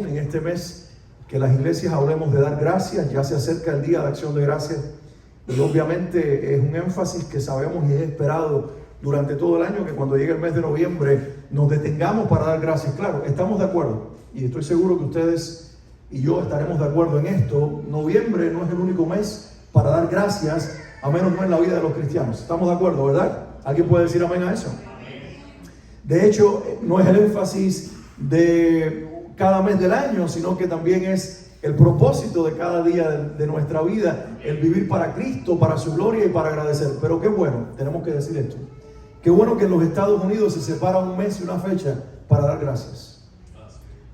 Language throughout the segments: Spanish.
en este mes que las iglesias hablemos de dar gracias. Ya se acerca el Día de Acción de Gracias y obviamente es un énfasis que sabemos y es esperado durante todo el año, que cuando llegue el mes de noviembre nos detengamos para dar gracias. Claro, estamos de acuerdo y estoy seguro que ustedes y yo estaremos de acuerdo en esto. Noviembre no es el único mes para dar gracias, a menos no en la vida de los cristianos. ¿Estamos de acuerdo, verdad? ¿Alguien puede decir amén a eso? De hecho, no es el énfasis de cada mes del año, sino que también es el propósito de cada día de nuestra vida, el vivir para Cristo, para su gloria y para agradecer. Pero qué bueno, tenemos que decir esto, qué bueno que en los Estados Unidos se separa un mes y una fecha para dar gracias.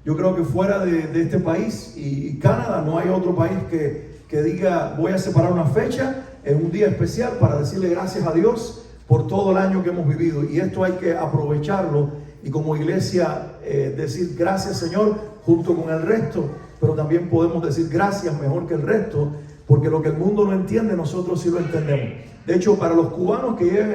Yo creo que fuera de este país y Canadá no hay otro país que diga voy a separar una fecha en un día especial para decirle gracias a Dios por todo el año que hemos vivido. Y esto hay que aprovecharlo y como iglesia decir gracias Señor junto con el resto, pero también podemos decir gracias mejor que el resto, porque lo que el mundo no entiende nosotros sí lo entendemos. De hecho, para los cubanos que llegan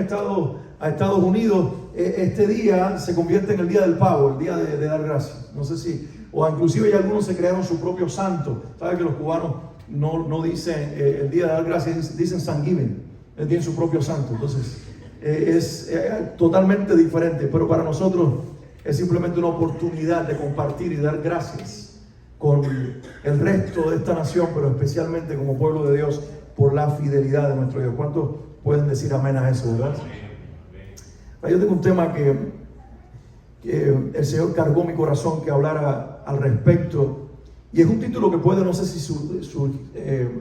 a Estados Unidos, este día se convierte en el día del pavo, el día de dar gracias. No sé si, o inclusive ya algunos se crearon su propio santo. ¿Saben que los cubanos no dicen el día de dar gracias, dicen Thanksgiving? Él tiene su propio santo. Entonces es totalmente diferente, pero para nosotros es simplemente una oportunidad de compartir y dar gracias con el resto de esta nación, pero especialmente como pueblo de Dios por la fidelidad de nuestro Dios. ¿Cuántos pueden decir amén a eso, verdad? Yo tengo un tema que el Señor cargó mi corazón que hablara al respecto, y es un título que puede, no sé si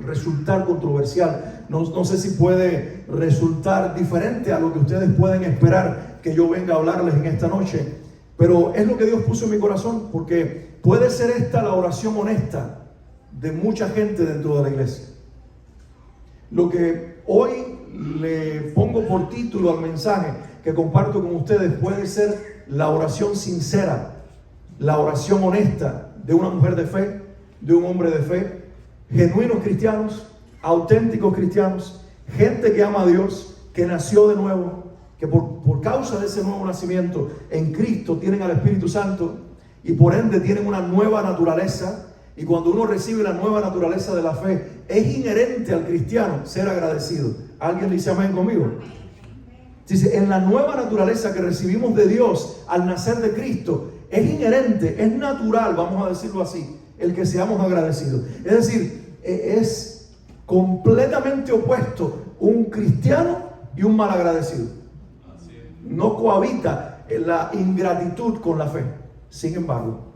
resultar controversial, no sé si puede resultar diferente a lo que ustedes pueden esperar que yo venga a hablarles en esta noche, pero es lo que Dios puso en mi corazón, porque puede ser esta la oración honesta de mucha gente dentro de la iglesia. Lo que hoy le pongo por título al mensaje que comparto con ustedes puede ser la oración sincera, la oración honesta de una mujer de fe, de un hombre de fe, genuinos cristianos, auténticos cristianos, gente que ama a Dios, que nació de nuevo, que por causa de ese nuevo nacimiento en Cristo tienen al Espíritu Santo y por ende tienen una nueva naturaleza. Y cuando uno recibe la nueva naturaleza de la fe, es inherente al cristiano ser agradecido. ¿Alguien dice amén conmigo? Dice, en la nueva naturaleza que recibimos de Dios al nacer de Cristo, es inherente, es natural, vamos a decirlo así, el que seamos agradecidos. Es decir, es completamente opuesto un cristiano y un malagradecido. No cohabita la ingratitud con la fe. Sin embargo,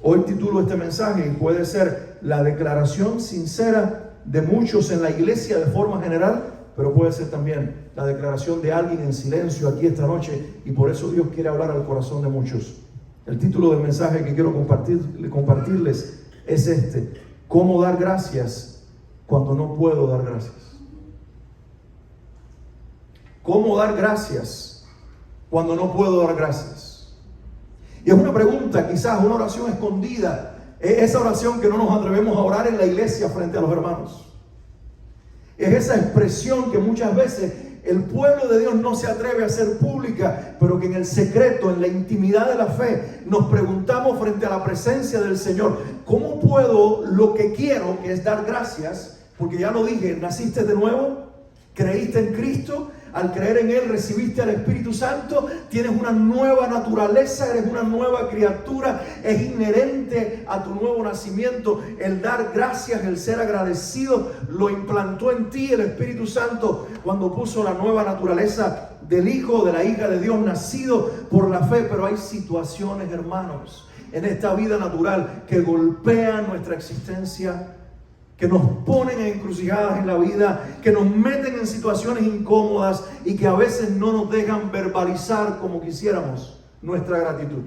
hoy titulo este mensaje y puede ser la declaración sincera de muchos en la iglesia de forma general, pero puede ser también la declaración de alguien en silencio aquí esta noche, y por eso Dios quiere hablar al corazón de muchos. El título del mensaje que quiero compartirles es este: ¿cómo dar gracias cuando no puedo dar gracias? ¿Cómo dar gracias cuando no puedo dar gracias? Y es una pregunta, quizás una oración escondida, esa oración que no nos atrevemos a orar en la iglesia frente a los hermanos. Es esa expresión que muchas veces el pueblo de Dios no se atreve a hacer pública, pero que en el secreto, en la intimidad de la fe, nos preguntamos frente a la presencia del Señor: ¿cómo puedo lo que quiero, que es dar gracias? Porque ya lo dije, naciste de nuevo, creíste en Cristo, al creer en Él recibiste al Espíritu Santo, tienes una nueva naturaleza, eres una nueva criatura, es inherente a tu nuevo nacimiento el dar gracias, el ser agradecido. Lo implantó en ti el Espíritu Santo cuando puso la nueva naturaleza del Hijo, de la hija de Dios, nacido por la fe. Pero hay situaciones, hermanos, en esta vida natural que golpean nuestra existencia, que nos ponen en encrucijadas en la vida, que nos meten en situaciones incómodas y que a veces no nos dejan verbalizar como quisiéramos nuestra gratitud.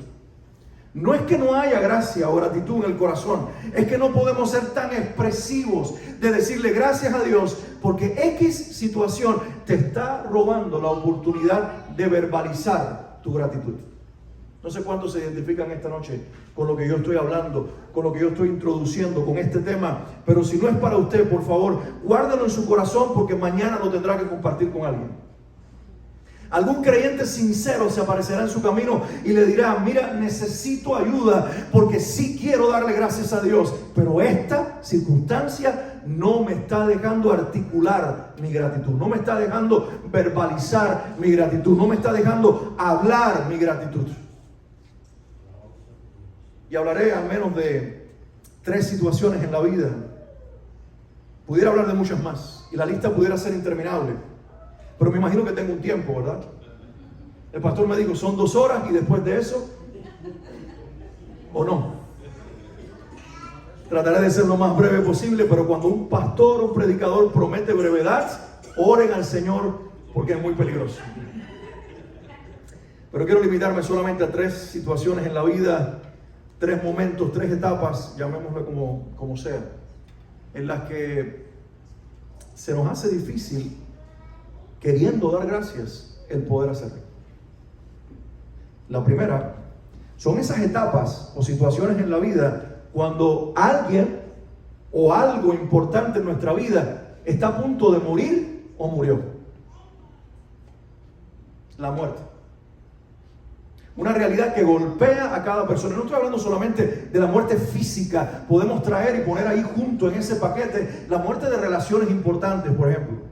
No es que no haya gracia o gratitud en el corazón, es que no podemos ser tan expresivos de decirle gracias a Dios porque X situación te está robando la oportunidad de verbalizar tu gratitud. No sé cuántos se identifican esta noche con lo que yo estoy hablando, con lo que yo estoy introduciendo, con este tema. Pero si no es para usted, por favor, guárdalo en su corazón porque mañana lo tendrá que compartir con alguien. Algún creyente sincero se aparecerá en su camino y le dirá: mira, necesito ayuda porque sí quiero darle gracias a Dios, pero esta circunstancia no me está dejando articular mi gratitud, no me está dejando verbalizar mi gratitud, no me está dejando hablar mi gratitud. Y hablaré al menos de 3 situaciones en la vida. Pudiera hablar de muchas más y la lista pudiera ser interminable, pero me imagino que tengo un tiempo, ¿verdad? El pastor me dijo: son 2 horas y después de eso, ¿o no? Trataré de ser lo más breve posible, pero cuando un pastor o un predicador promete brevedad, oren al Señor porque es muy peligroso. Pero quiero limitarme solamente a 3 situaciones en la vida, 3 momentos, 3 etapas, llamémosle como sea, en las que se nos hace difícil, queriendo dar gracias, el poder hacerlo. La primera son esas etapas o situaciones en la vida cuando alguien o algo importante en nuestra vida está a punto de morir o murió. La muerte. Una realidad que golpea a cada persona. No estoy hablando solamente de la muerte física. Podemos traer y poner ahí junto en ese paquete la muerte de relaciones importantes, por ejemplo.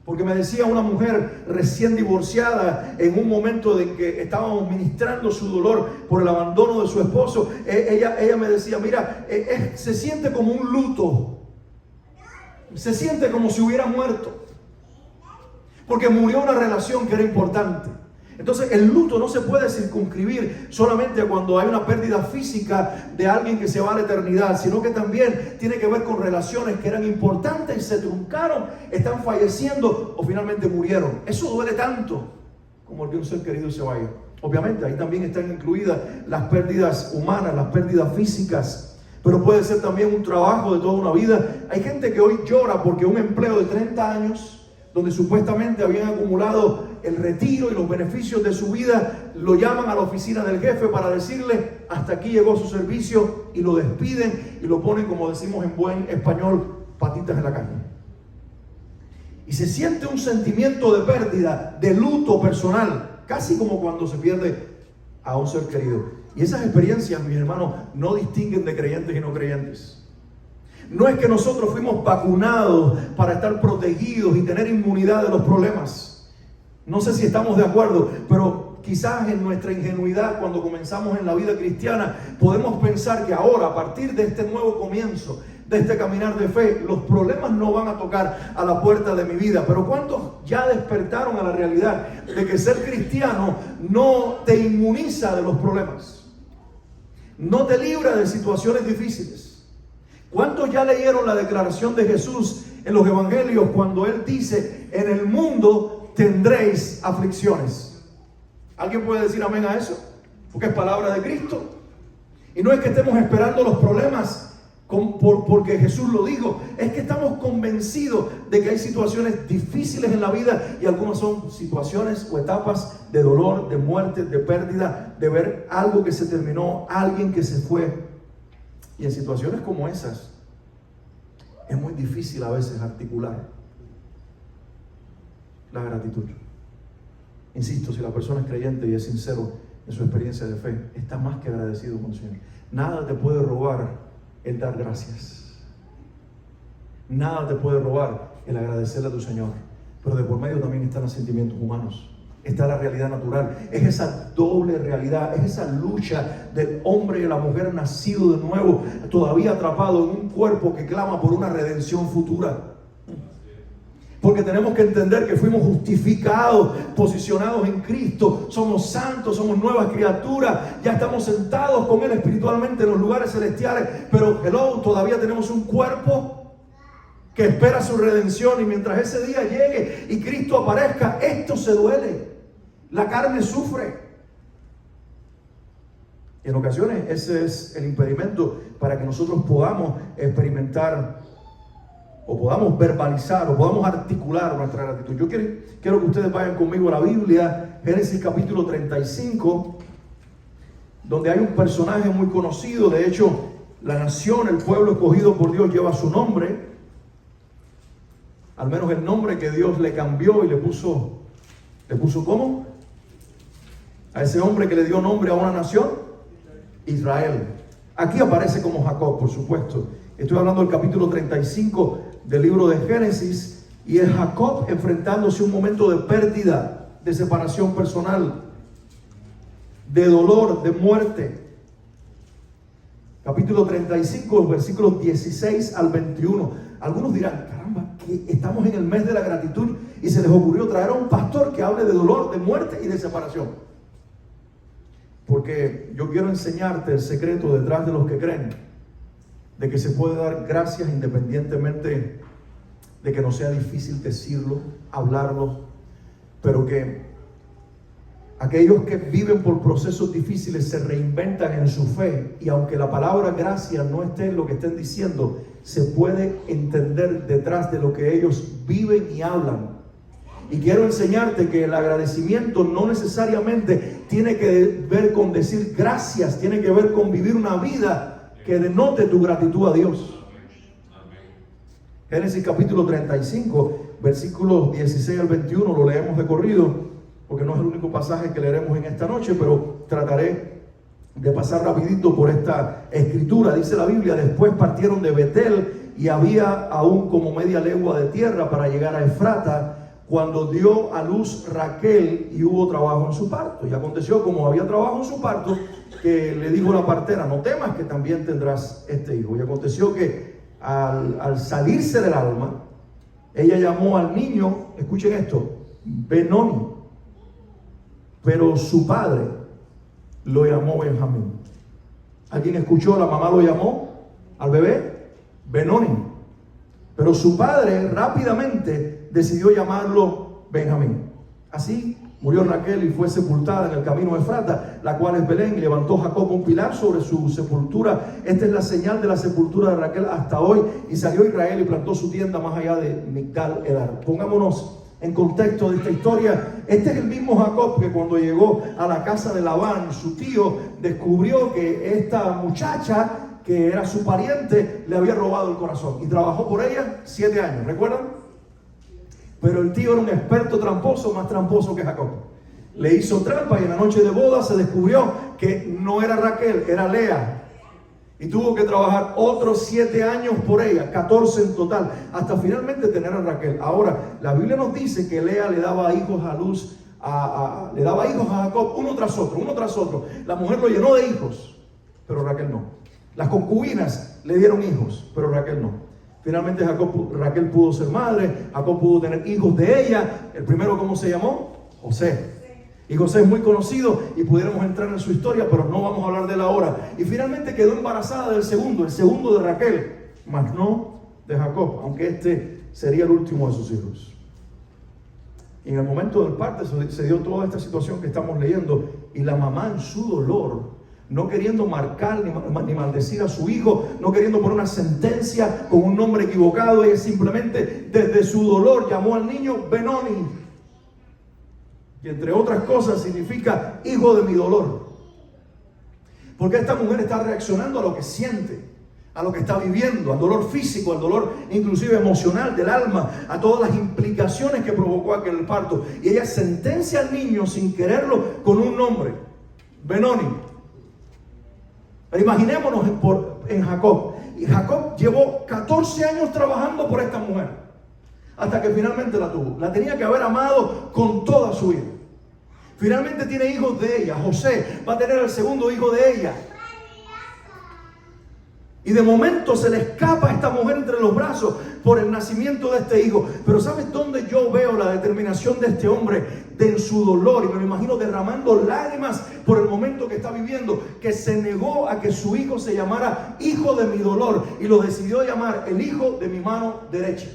Porque me decía una mujer recién divorciada en un momento en que estábamos ministrando su dolor por el abandono de su esposo. Ella me decía: mira, se siente como un luto. Se siente como si hubiera muerto. Porque murió una relación que era importante. Entonces el luto no se puede circunscribir solamente cuando hay una pérdida física de alguien que se va a la eternidad, sino que también tiene que ver con relaciones que eran importantes y se truncaron, están falleciendo o finalmente murieron. Eso duele tanto como el que un ser querido se vaya. Obviamente ahí también están incluidas las pérdidas humanas, las pérdidas físicas, pero puede ser también un trabajo de toda una vida. Hay gente que hoy llora porque un empleo de 30 años, donde supuestamente habían acumulado el retiro y los beneficios de su vida, lo llaman a la oficina del jefe para decirle: hasta aquí llegó su servicio, y lo despiden y lo ponen, como decimos en buen español, patitas en la calle. Y se siente un sentimiento de pérdida, de luto personal, casi como cuando se pierde a un ser querido. Y esas experiencias, mis hermanos, no distinguen de creyentes y no creyentes. No es que nosotros fuimos vacunados para estar protegidos y tener inmunidad de los problemas. No sé si estamos de acuerdo, pero quizás en nuestra ingenuidad, cuando comenzamos en la vida cristiana, podemos pensar que ahora, a partir de este nuevo comienzo, de este caminar de fe, los problemas no van a tocar a la puerta de mi vida. Pero ¿cuántos ya despertaron a la realidad de que ser cristiano no te inmuniza de los problemas? No te libra de situaciones difíciles. ¿Cuántos ya leyeron la declaración de Jesús en los evangelios cuando Él dice: en el mundo tendréis aflicciones? ¿Alguien puede decir amén a eso? Porque es palabra de Cristo. Y no es que estemos esperando los problemas porque Jesús lo dijo. Es que estamos convencidos de que hay situaciones difíciles en la vida, y algunas son situaciones o etapas de dolor, de muerte, de pérdida, de ver algo que se terminó, alguien que se fue. Y en situaciones como esas es muy difícil a veces articular la gratitud. Insisto, si la persona es creyente y es sincero en su experiencia de fe, está más que agradecido con el Señor. Nada te puede robar el dar gracias. Nada te puede robar el agradecerle a tu Señor. Pero de por medio también están los sentimientos humanos. Está la realidad natural. Es esa doble realidad, es esa lucha del hombre y de la mujer nacido de nuevo, todavía atrapado en un cuerpo que clama por una redención futura. Porque tenemos que entender que fuimos justificados, posicionados en Cristo, somos santos, somos nuevas criaturas, ya estamos sentados con Él espiritualmente en los lugares celestiales, pero todavía tenemos un cuerpo que espera su redención, y mientras ese día llegue y Cristo aparezca, esto se duele, la carne sufre. En ocasiones ese es el impedimento para que nosotros podamos experimentar o podamos verbalizar o podamos articular nuestra gratitud. Yo quiero que ustedes vayan conmigo a la Biblia, Génesis capítulo 35, donde hay un personaje muy conocido. De hecho, la nación, el pueblo escogido por Dios lleva su nombre, al menos el nombre que Dios le cambió y le puso ¿Le puso cómo? A ese hombre que le dio nombre a una nación, Israel. Aquí aparece como Jacob, por supuesto. Estoy hablando del capítulo 35 del libro de Génesis, y es Jacob enfrentándose a un momento de pérdida, de separación personal, de dolor, de muerte. Capítulo 35, versículos 16 al 21. Algunos dirán, caramba, que estamos en el mes de la gratitud y se les ocurrió traer a un pastor que hable de dolor, de muerte y de separación. Porque yo quiero enseñarte el secreto detrás de los que creen, de que se puede dar gracias independientemente de que no sea difícil decirlo, hablarlo, pero que aquellos que viven por procesos difíciles se reinventan en su fe, y aunque la palabra gracia no esté en lo que estén diciendo, se puede entender detrás de lo que ellos viven y hablan. Y quiero enseñarte que el agradecimiento no necesariamente tiene que ver con decir gracias, tiene que ver con vivir una vida que denote tu gratitud a Dios. Génesis capítulo 35, versículos 16 al 21, lo leemos de corrido, porque no es el único pasaje que leeremos en esta noche, pero trataré de pasar rapidito por esta escritura. Dice la Biblia: después partieron de Betel, y había aún como media legua de tierra para llegar a Efrata, cuando dio a luz Raquel, y hubo trabajo en su parto. Y aconteció, como había trabajo en su parto, que le dijo la partera: no temas, que también tendrás este hijo. Y aconteció que al salirse del alma, ella llamó al niño, escuchen esto, Benoni, pero su padre lo llamó Benjamín. ¿Alguien escuchó? La mamá lo llamó al bebé Benoni, pero su padre rápidamente decidió llamarlo Benjamín. Así murió Raquel y fue sepultada en el camino de Efrata, la cual es Belén, y levantó Jacob un pilar sobre su sepultura. Esta es la señal de la sepultura de Raquel hasta hoy. Y salió Israel y plantó su tienda más allá de Migdal Edar. Pongámonos en contexto de esta historia. Este es el mismo Jacob que cuando llegó a la casa de Labán, su tío, descubrió que esta muchacha, que era su pariente, le había robado el corazón, y trabajó por ella 7 años, ¿recuerdan? Pero el tío era un experto tramposo, más tramposo que Jacob. Le hizo trampa, y en la noche de boda se descubrió que no era Raquel, era Lea. Y tuvo que trabajar otros 7 años por ella, 14 en total, hasta finalmente tener a Raquel. Ahora, la Biblia nos dice que Lea le daba hijos a luz, le daba hijos a Jacob uno tras otro. La mujer lo llenó de hijos, pero Raquel no. Las concubinas le dieron hijos, pero Raquel no. Finalmente Raquel pudo ser madre, Jacob pudo tener hijos de ella. El primero, ¿cómo se llamó? José. Y José es muy conocido y pudiéramos entrar en su historia, pero no vamos a hablar de él ahora. Y finalmente quedó embarazada del segundo, el segundo de Raquel, mas no de Jacob, aunque este sería el último de sus hijos. Y en el momento del parto se dio toda esta situación que estamos leyendo, y la mamá, en su dolor, no queriendo marcar ni maldecir a su hijo, no queriendo poner una sentencia con un nombre equivocado, ella simplemente desde su dolor llamó al niño Benoni, y entre otras cosas significa hijo de mi dolor. Porque esta mujer está reaccionando a lo que siente, a lo que está viviendo, al dolor físico, al dolor inclusive emocional del alma, a todas las implicaciones que provocó aquel parto. Y ella sentencia al niño sin quererlo con un nombre, Benoni. Pero imaginémonos en Jacob. Y Jacob llevó 14 años trabajando por esta mujer, hasta que finalmente la tuvo. La tenía que haber amado con toda su vida. Finalmente tiene hijos de ella. José va a tener el segundo hijo de ella. Y de momento se le escapa a esta mujer entre los brazos por el nacimiento de este hijo. Pero ¿sabes dónde yo veo la determinación de este hombre en su dolor? Y me lo imagino derramando lágrimas por el momento que está viviendo, que se negó a que su hijo se llamara hijo de mi dolor, y lo decidió llamar el hijo de mi mano derecha.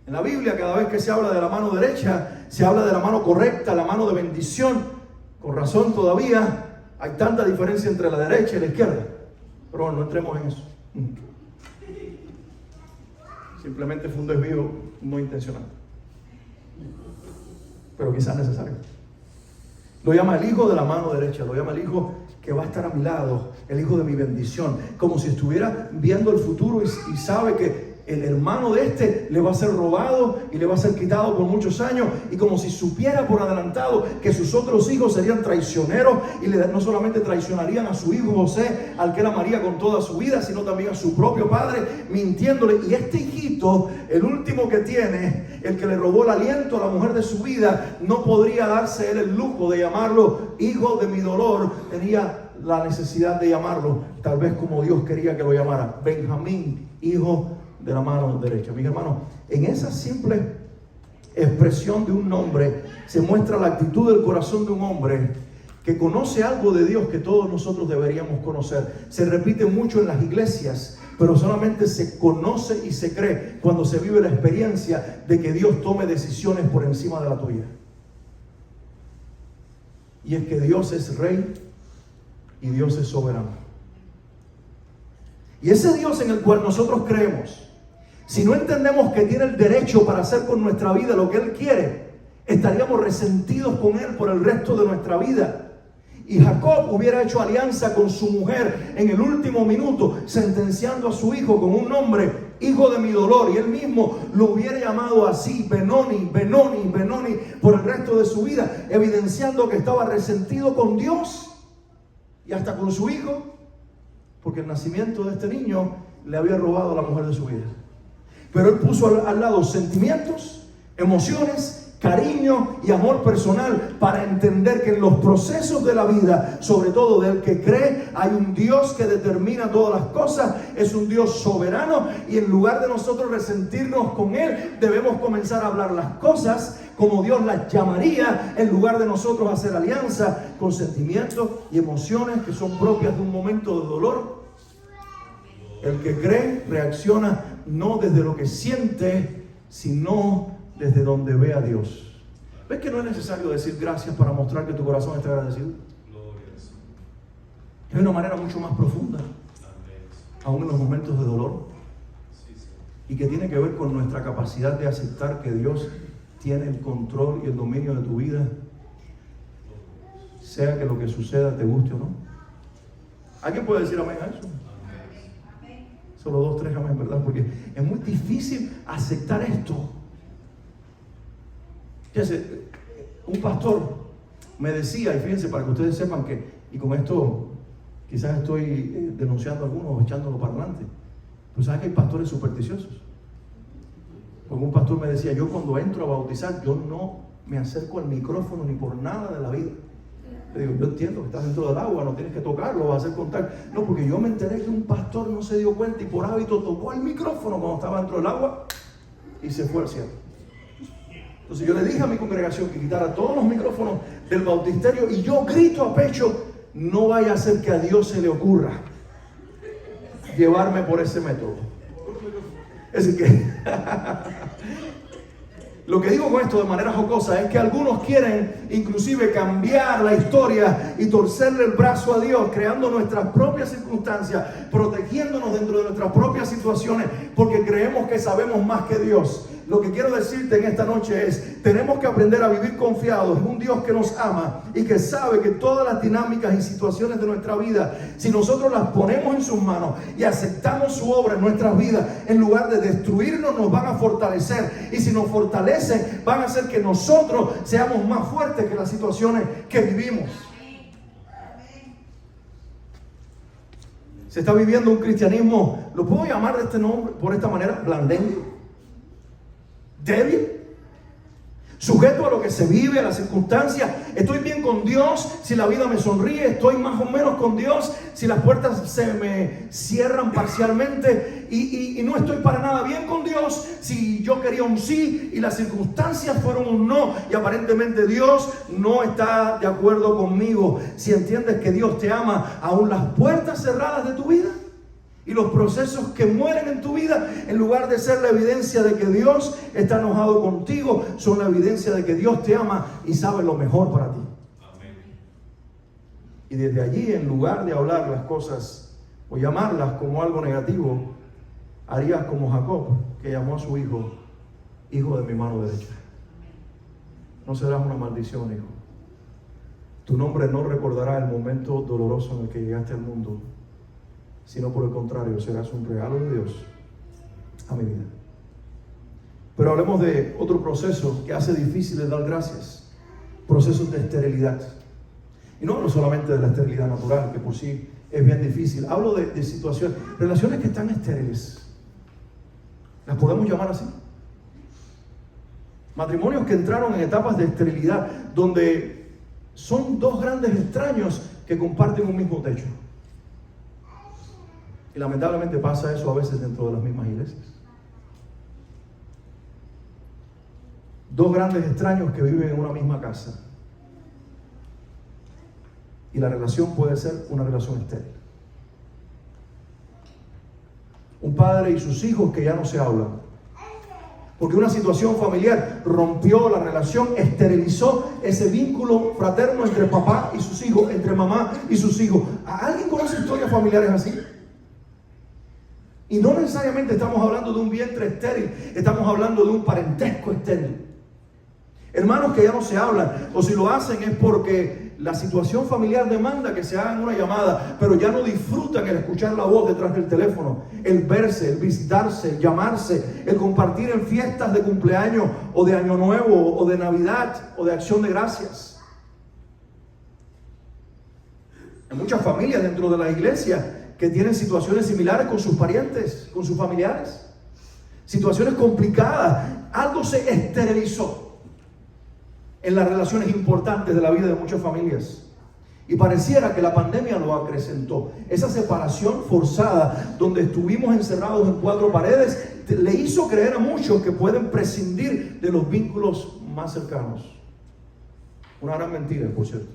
En la Biblia, cada vez que se habla de la mano derecha, se habla de la mano correcta, la mano de bendición. Con razón todavía hay tanta diferencia entre la derecha y la izquierda. Pero bueno, no entremos en eso. Simplemente fue un desvío no intencional, pero quizás necesario. Lo llama el hijo de la mano derecha, lo llama el hijo que va a estar a mi lado, el hijo de mi bendición, como si estuviera viendo el futuro y sabe que el hermano de este le va a ser robado y le va a ser quitado por muchos años, y como si supiera por adelantado que sus otros hijos serían traicioneros y no solamente traicionarían a su hijo José, al que él amaría con toda su vida, sino también a su propio padre, mintiéndole. Y este hijito, el último que tiene, el que le robó el aliento a la mujer de su vida, no podría darse él el lujo de llamarlo hijo de mi dolor. Tenía la necesidad de llamarlo, tal vez como Dios quería que lo llamara, Benjamín, hijo de la mano derecha. Mis hermanos, en esa simple expresión de un nombre se muestra la actitud del corazón de un hombre que conoce algo de Dios que todos nosotros deberíamos conocer. Se repite mucho en las iglesias, pero solamente se conoce y se cree cuando se vive la experiencia de que Dios tome decisiones por encima de la tuya. Y es que Dios es rey y Dios es soberano. Y ese Dios en el cual nosotros creemos, si no entendemos que tiene el derecho para hacer con nuestra vida lo que Él quiere, estaríamos resentidos con Él por el resto de nuestra vida. Y Jacob hubiera hecho alianza con su mujer en el último minuto, sentenciando a su hijo con un nombre, hijo de mi dolor, y él mismo lo hubiera llamado así, Benoni, Benoni, Benoni, por el resto de su vida, evidenciando que estaba resentido con Dios y hasta con su hijo, porque el nacimiento de este niño le había robado a la mujer de su vida. Pero él puso al lado sentimientos, emociones, cariño y amor personal para entender que en los procesos de la vida, sobre todo del que cree, hay un Dios que determina todas las cosas, es un Dios soberano, y en lugar de nosotros resentirnos con Él, debemos comenzar a hablar las cosas como Dios las llamaría, en lugar de nosotros hacer alianza con sentimientos y emociones que son propias de un momento de dolor. El que cree reacciona no desde lo que siente, sino desde donde ve a Dios. ¿Ves que no es necesario decir gracias para mostrar que tu corazón está agradecido? Es una manera mucho más profunda, aún en los momentos de dolor, y que tiene que ver con nuestra capacidad de aceptar que Dios tiene el control y el dominio de tu vida, sea que lo que suceda te guste o no. ¿Alguien puede decir amén a eso? Solo 2, 3 amén, ¿verdad? Porque es muy difícil aceptar esto. Fíjense, un pastor me decía, y fíjense para que ustedes sepan que, y con esto quizás estoy denunciando a algunos o echándolo para adelante, pero saben que hay pastores supersticiosos. Porque un pastor me decía, yo cuando entro a bautizar, yo no me acerco al micrófono ni por nada de la vida. Le digo, yo entiendo que estás dentro del agua, no tienes que tocarlo, vas a hacer contacto. No, porque yo me enteré que un pastor no se dio cuenta y por hábito tocó el micrófono cuando estaba dentro del agua y se fue al cielo. Entonces yo le dije a mi congregación que quitara todos los micrófonos del bautisterio, y yo grito a pecho, no vaya a ser que a Dios se le ocurra llevarme por ese método. Es decir que lo que digo con esto de manera jocosa es que algunos quieren inclusive cambiar la historia y torcerle el brazo a Dios, creando nuestras propias circunstancias, protegiéndonos dentro de nuestras propias situaciones, porque creemos que sabemos más que Dios. Lo que quiero decirte en esta noche es, tenemos que aprender a vivir confiados en un Dios que nos ama y que sabe que todas las dinámicas y situaciones de nuestra vida, si nosotros las ponemos en sus manos y aceptamos su obra en nuestras vidas, en lugar de destruirnos, nos van a fortalecer. Y si nos fortalecen, van a hacer que nosotros seamos más fuertes que las situaciones que vivimos. Se está viviendo un cristianismo, lo puedo llamar de este nombre, por esta manera, blandengue, débil, sujeto a lo que se vive, a las circunstancias. Estoy bien con Dios si la vida me sonríe, estoy más o menos con Dios si las puertas se me cierran parcialmente, y no estoy para nada bien con Dios si yo quería un sí y las circunstancias fueron un no, y aparentemente Dios no está de acuerdo conmigo. Si entiendes que Dios te ama, aún las puertas cerradas de tu vida y los procesos que mueren en tu vida, en lugar de ser la evidencia de que Dios está enojado contigo, son la evidencia de que Dios te ama y sabe lo mejor para ti. Amén. Y desde allí, en lugar de hablar las cosas o llamarlas como algo negativo, harías como Jacob, que llamó a su hijo, hijo de mi mano derecha. No serás una maldición, hijo. Tu nombre no recordará el momento doloroso en el que llegaste al mundo, sino por el contrario, serás un regalo de Dios a mi vida. Pero hablemos de otro proceso que hace difícil el dar gracias. Procesos de esterilidad. Y no hablo solamente de la esterilidad natural, que por sí es bien difícil. Hablo de situaciones, relaciones que están estériles. ¿Las podemos llamar así? Matrimonios que entraron en etapas de esterilidad, donde son dos grandes extraños que comparten un mismo techo. Y lamentablemente pasa eso a veces dentro de las mismas iglesias. Dos grandes extraños que viven en una misma casa. Y la relación puede ser una relación estéril. Un padre y sus hijos que ya no se hablan. Porque una situación familiar rompió la relación, esterilizó ese vínculo fraterno entre papá y sus hijos, entre mamá y sus hijos. ¿Alguien conoce historias familiares así? Y no necesariamente estamos hablando de un vientre estéril, estamos hablando de un parentesco estéril. Hermanos que ya no se hablan, o si lo hacen es porque la situación familiar demanda que se hagan una llamada, pero ya no disfrutan el escuchar la voz detrás del teléfono, el verse, el visitarse, el llamarse, el compartir en fiestas de cumpleaños o de Año Nuevo o de Navidad o de Acción de Gracias. Hay muchas familias dentro de la iglesia que tienen situaciones similares con sus parientes, con sus familiares. Situaciones complicadas, algo se esterilizó en las relaciones importantes de la vida de muchas familias. Y pareciera que la pandemia lo acrecentó. Esa separación forzada, donde estuvimos encerrados en cuatro paredes, le hizo creer a muchos que pueden prescindir de los vínculos más cercanos. Una gran mentira, por cierto.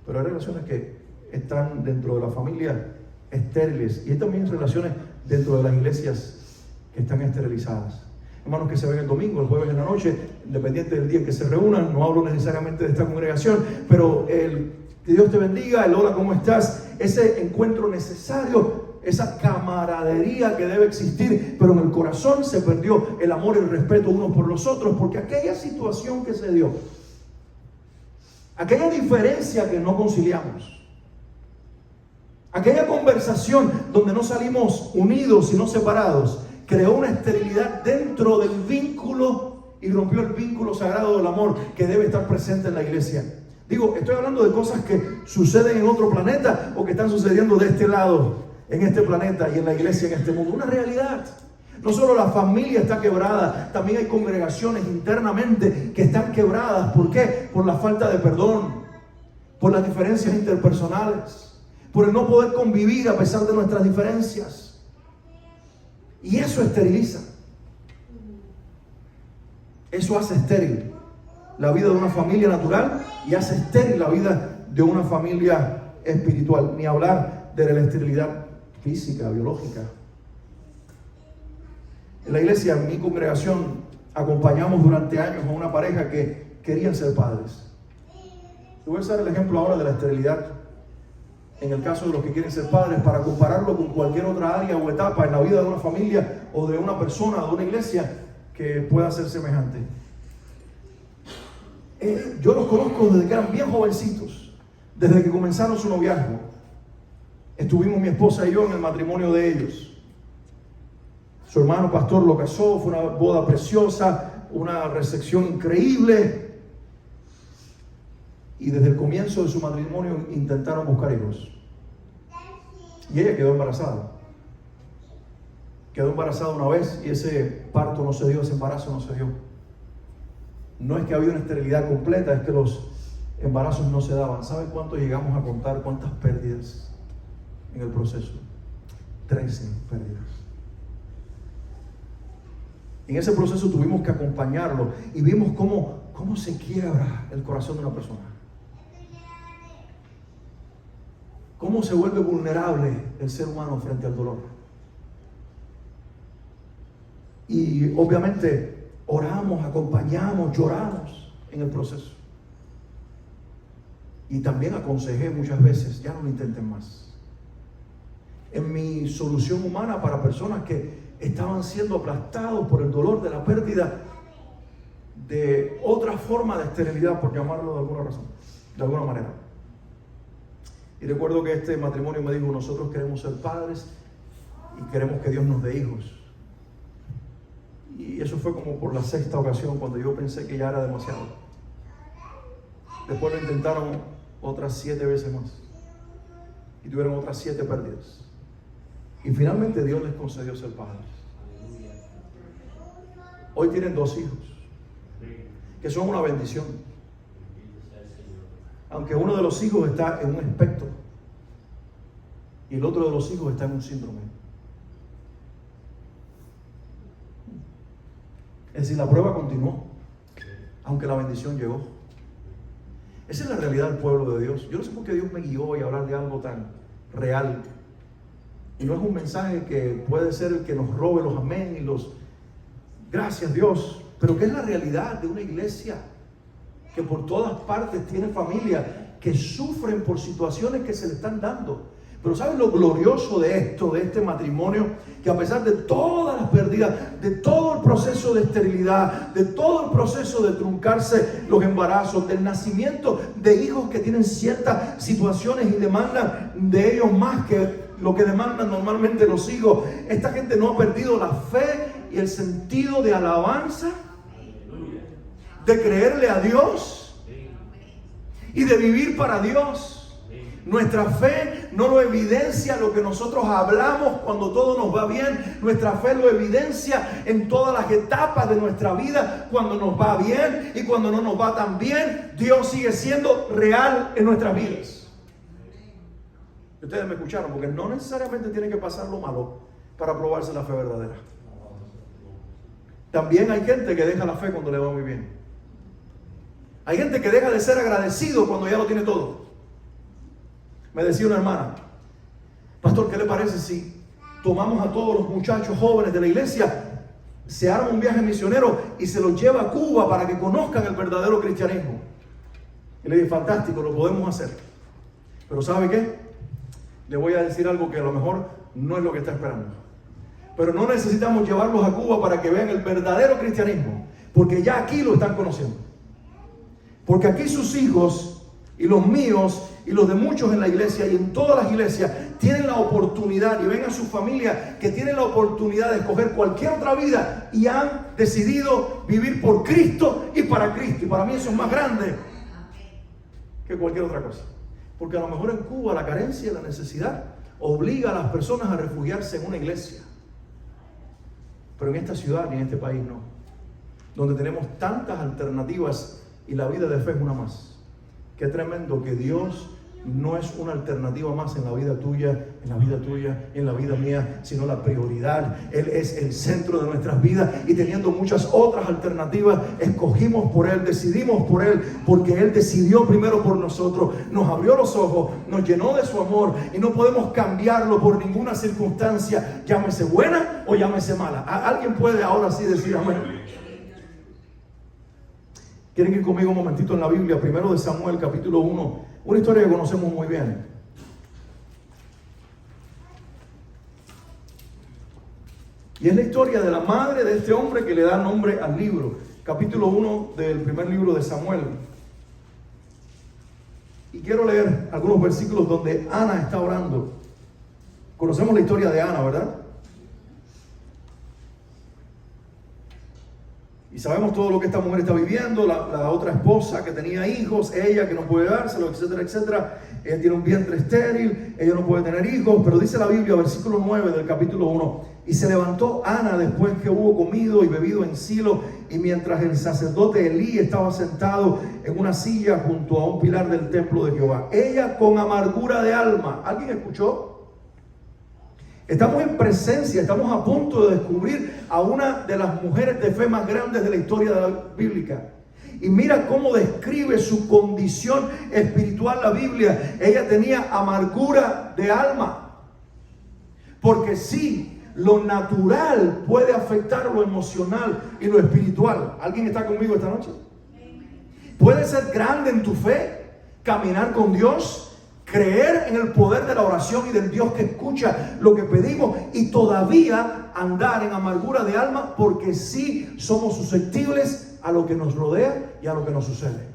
Pero hay relaciones que están dentro de la familia estériles. Y hay también relaciones dentro de las iglesias que están esterilizadas. Hermanos que se ven el domingo, el jueves en la noche, independiente del día en que se reúnan. No hablo necesariamente de esta congregación, pero que Dios te bendiga, el hola, ¿cómo estás? Ese encuentro necesario, esa camaradería que debe existir, pero en el corazón se perdió el amor y el respeto unos por los otros, porque aquella situación que se dio, aquella diferencia que no conciliamos, aquella conversación donde no salimos unidos sino separados, creó una esterilidad dentro del vínculo y rompió el vínculo sagrado del amor que debe estar presente en la iglesia. Digo, estoy hablando de cosas que suceden en otro planeta o que están sucediendo de este lado, en este planeta y en la iglesia en este mundo. Una realidad. No solo la familia está quebrada, también hay congregaciones internamente que están quebradas. ¿Por qué? Por la falta de perdón, por las diferencias interpersonales, por el no poder convivir a pesar de nuestras diferencias. Y eso esteriliza. Eso hace estéril la vida de una familia natural y hace estéril la vida de una familia espiritual. Ni hablar de la esterilidad física, biológica. En la iglesia, en mi congregación, acompañamos durante años a una pareja que querían ser padres. Te voy a usar el ejemplo ahora de la esterilidad en el caso de los que quieren ser padres, para compararlo con cualquier otra área o etapa en la vida de una familia o de una persona, de una iglesia que pueda ser semejante. Yo los conozco desde que eran bien jovencitos, desde que comenzaron su noviazgo. Estuvimos mi esposa y yo en el matrimonio de ellos. Su hermano pastor lo casó, fue una boda preciosa, una recepción increíble. Y desde el comienzo de su matrimonio intentaron buscar hijos. Y ella quedó embarazada. Quedó embarazada una vez y ese parto no se dio, ese embarazo no se dio. No es que había una esterilidad completa, es que los embarazos no se daban. ¿Saben cuánto llegamos a contar? ¿Cuántas pérdidas en el proceso? 13 pérdidas. En ese proceso tuvimos que acompañarlo y vimos cómo se quiebra el corazón de una persona. Cómo se vuelve vulnerable el ser humano frente al dolor. Y obviamente oramos, acompañamos, lloramos en el proceso. Y también aconsejé muchas veces, ya no lo intenten más. En mi solución humana para personas que estaban siendo aplastados por el dolor de la pérdida de otra forma de esterilidad, por llamarlo de alguna razón, de alguna manera. Y recuerdo que este matrimonio me dijo, nosotros queremos ser padres y queremos que Dios nos dé hijos. Y eso fue como por la 6ª ocasión, cuando yo pensé que ya era demasiado. Después lo intentaron otras 7 veces más y tuvieron otras 7 pérdidas. Y finalmente Dios les concedió ser padres. Hoy tienen 2 hijos, que son una bendición. Aunque uno de los hijos está en un espectro y el otro de los hijos está en un síndrome. Es decir, la prueba continuó, aunque la bendición llegó. Esa es la realidad del pueblo de Dios. Yo no sé por qué Dios me guió a hablar de algo tan real. Y no es un mensaje que puede ser el que nos robe los amén y los gracias Dios, pero que es la realidad de una iglesia que por todas partes tiene familias que sufren por situaciones que se le están dando. Pero ¿saben lo glorioso de esto, de este matrimonio? Que a pesar de todas las pérdidas, de todo el proceso de esterilidad, de todo el proceso de truncarse los embarazos, del nacimiento de hijos que tienen ciertas situaciones y demandan de ellos más que lo que demandan normalmente los hijos, esta gente no ha perdido la fe y el sentido de alabanza, de creerle a Dios y de vivir para Dios. Nuestra fe no lo evidencia lo que nosotros hablamos cuando todo nos va bien. Nuestra fe lo evidencia en todas las etapas de nuestra vida, cuando nos va bien y cuando no nos va tan bien. Dios sigue siendo real en nuestras vidas. Ustedes me escucharon, porque no necesariamente tiene que pasar lo malo para probarse la fe verdadera. También hay gente que deja la fe cuando le va muy bien. Hay gente que deja de ser agradecido cuando ya lo tiene todo. Me decía una hermana: pastor, ¿qué le parece si tomamos a todos los muchachos jóvenes de la iglesia, se arma un viaje misionero y se los lleva a Cuba para que conozcan el verdadero cristianismo? Y le dije: fantástico, lo podemos hacer. Pero ¿sabe qué? Le voy a decir algo que a lo mejor no es lo que está esperando. Pero no necesitamos llevarlos a Cuba para que vean el verdadero cristianismo, porque ya aquí lo están conociendo. Porque aquí sus hijos y los míos y los de muchos en la iglesia y en todas las iglesias tienen la oportunidad, y ven a su familia que tienen la oportunidad de escoger cualquier otra vida y han decidido vivir por Cristo y para Cristo. Y para mí eso es más grande que cualquier otra cosa. Porque a lo mejor en Cuba la carencia y la necesidad obliga a las personas a refugiarse en una iglesia. Pero en esta ciudad ni en este país no. Donde tenemos tantas alternativas y la vida de fe es una más. Qué tremendo que Dios no es una alternativa más en la vida tuya, en la vida tuya, en la vida mía, sino la prioridad. Él es el centro de nuestras vidas, y teniendo muchas otras alternativas, escogimos por Él, decidimos por Él, porque Él decidió primero por nosotros, nos abrió los ojos, nos llenó de su amor, y no podemos cambiarlo por ninguna circunstancia, llámese buena o llámese mala. ¿Alguien puede ahora sí decir amén? ¿Quieren ir conmigo un momentito en la Biblia? Primero de Samuel, capítulo 1. Una historia que conocemos muy bien. Y es la historia de la madre de este hombre que le da nombre al libro. Capítulo 1 del primer libro de Samuel. Y quiero leer algunos versículos donde Ana está orando. Conocemos la historia de Ana, ¿verdad? Y sabemos todo lo que esta mujer está viviendo, la otra esposa que tenía hijos, ella que no puede dárselo, etcétera, etcétera. Ella tiene un vientre estéril, ella no puede tener hijos, pero dice la Biblia, versículo 9 del capítulo 1, y se levantó Ana después que hubo comido y bebido en Silo, y mientras el sacerdote Elí estaba sentado en una silla junto a un pilar del templo de Jehová. Ella con amargura de alma. ¿Alguien escuchó? Estamos en presencia, estamos a punto de descubrir a una de las mujeres de fe más grandes de la historia de la bíblica. Y mira cómo describe su condición espiritual la Biblia. Ella tenía amargura de alma. Porque sí, lo natural puede afectar lo emocional y lo espiritual. ¿Alguien está conmigo esta noche? Puede ser grande en tu fe, caminar con Dios, creer en el poder de la oración y del Dios que escucha lo que pedimos, y todavía andar en amargura de alma, porque sí somos susceptibles a lo que nos rodea y a lo que nos sucede.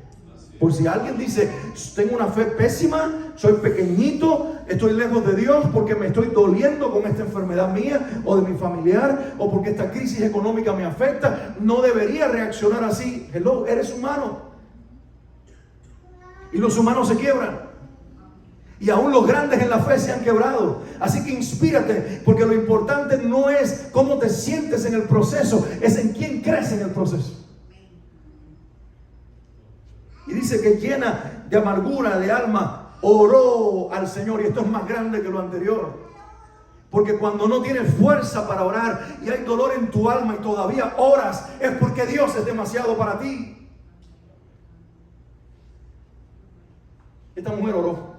Por si alguien dice, tengo una fe pésima, soy pequeñito, estoy lejos de Dios porque me estoy doliendo con esta enfermedad mía o de mi familiar, o porque esta crisis económica me afecta, no debería reaccionar así. Hello, eres humano. Y los humanos se quiebran. Y aún los grandes en la fe se han quebrado. Así que inspírate, porque lo importante no es cómo te sientes en el proceso, es en quién crees en el proceso. Y dice que llena de amargura de alma, oró al Señor. Y esto es más grande que lo anterior. Porque cuando no tienes fuerza para orar y hay dolor en tu alma y todavía oras, es porque Dios es demasiado para ti. Esta mujer oró.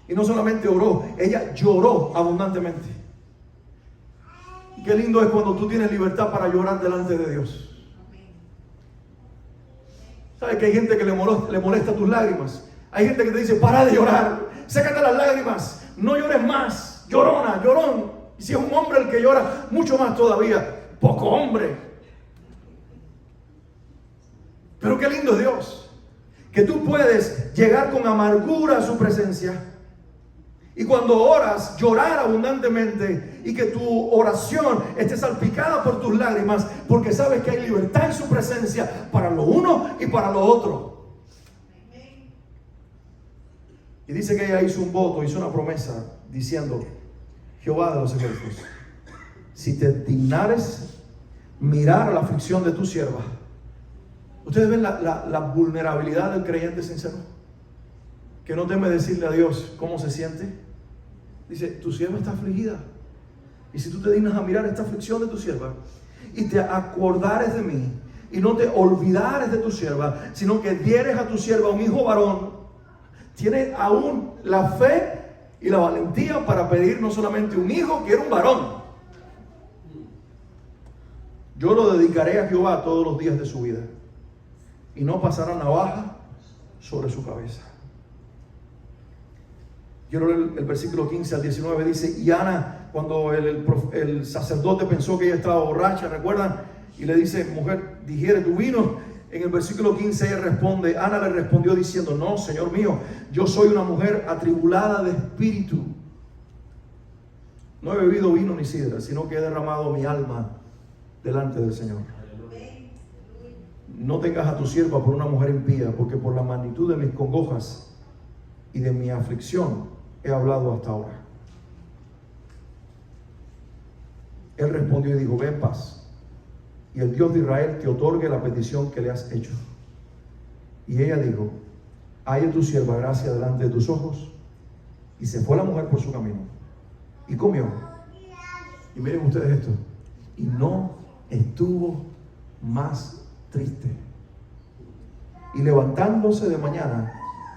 Y no solamente oró, ella lloró abundantemente. Y qué lindo es cuando tú tienes libertad para llorar delante de Dios. ¿Sabes que hay gente que le molesta tus lágrimas? Hay gente que te dice, para de llorar, sécate las lágrimas, no llores más, llorona, llorón. Y si es un hombre el que llora, mucho más todavía, poco hombre. Pero qué lindo es Dios, que tú puedes llegar con amargura a su presencia. Y cuando oras, llorar abundantemente, y que tu oración esté salpicada por tus lágrimas, porque sabes que hay libertad en su presencia para lo uno y para lo otro. Y dice que ella hizo un voto, hizo una promesa, diciendo, Jehová de los ejércitos, si te dignares mirar a la aflicción de tu sierva. Ustedes ven la vulnerabilidad del creyente sincero, que no teme decirle a Dios cómo se siente. Dice, tu sierva está afligida. Y si tú te dignas a mirar esta aflicción de tu sierva y te acordares de mí y no te olvidares de tu sierva, sino que dieres a tu sierva un hijo varón, tienes aún la fe y la valentía para pedir no solamente un hijo, quiero un varón. Yo lo dedicaré a Jehová todos los días de su vida y no pasará navaja sobre su cabeza. Quiero leer el versículo 15 al 19, dice, y Ana, cuando el sacerdote pensó que ella estaba borracha, ¿recuerdan? Y le dice, mujer, digiere tu vino. En el versículo 15 ella responde, Ana le respondió diciendo, no, Señor mío, yo soy una mujer atribulada de espíritu. No he bebido vino ni sidra, sino que he derramado mi alma delante del Señor. No tengas a tu sierva por una mujer impía, porque por la magnitud de mis congojas y de mi aflicción he hablado hasta ahora. Él respondió y dijo, ve en paz, y el Dios de Israel te otorgue la petición que le has hecho. Y ella dijo, haya tu sierva gracia delante de tus ojos. Y se fue la mujer por su camino y comió. Y miren ustedes esto, y no estuvo más triste. Y levantándose de mañana,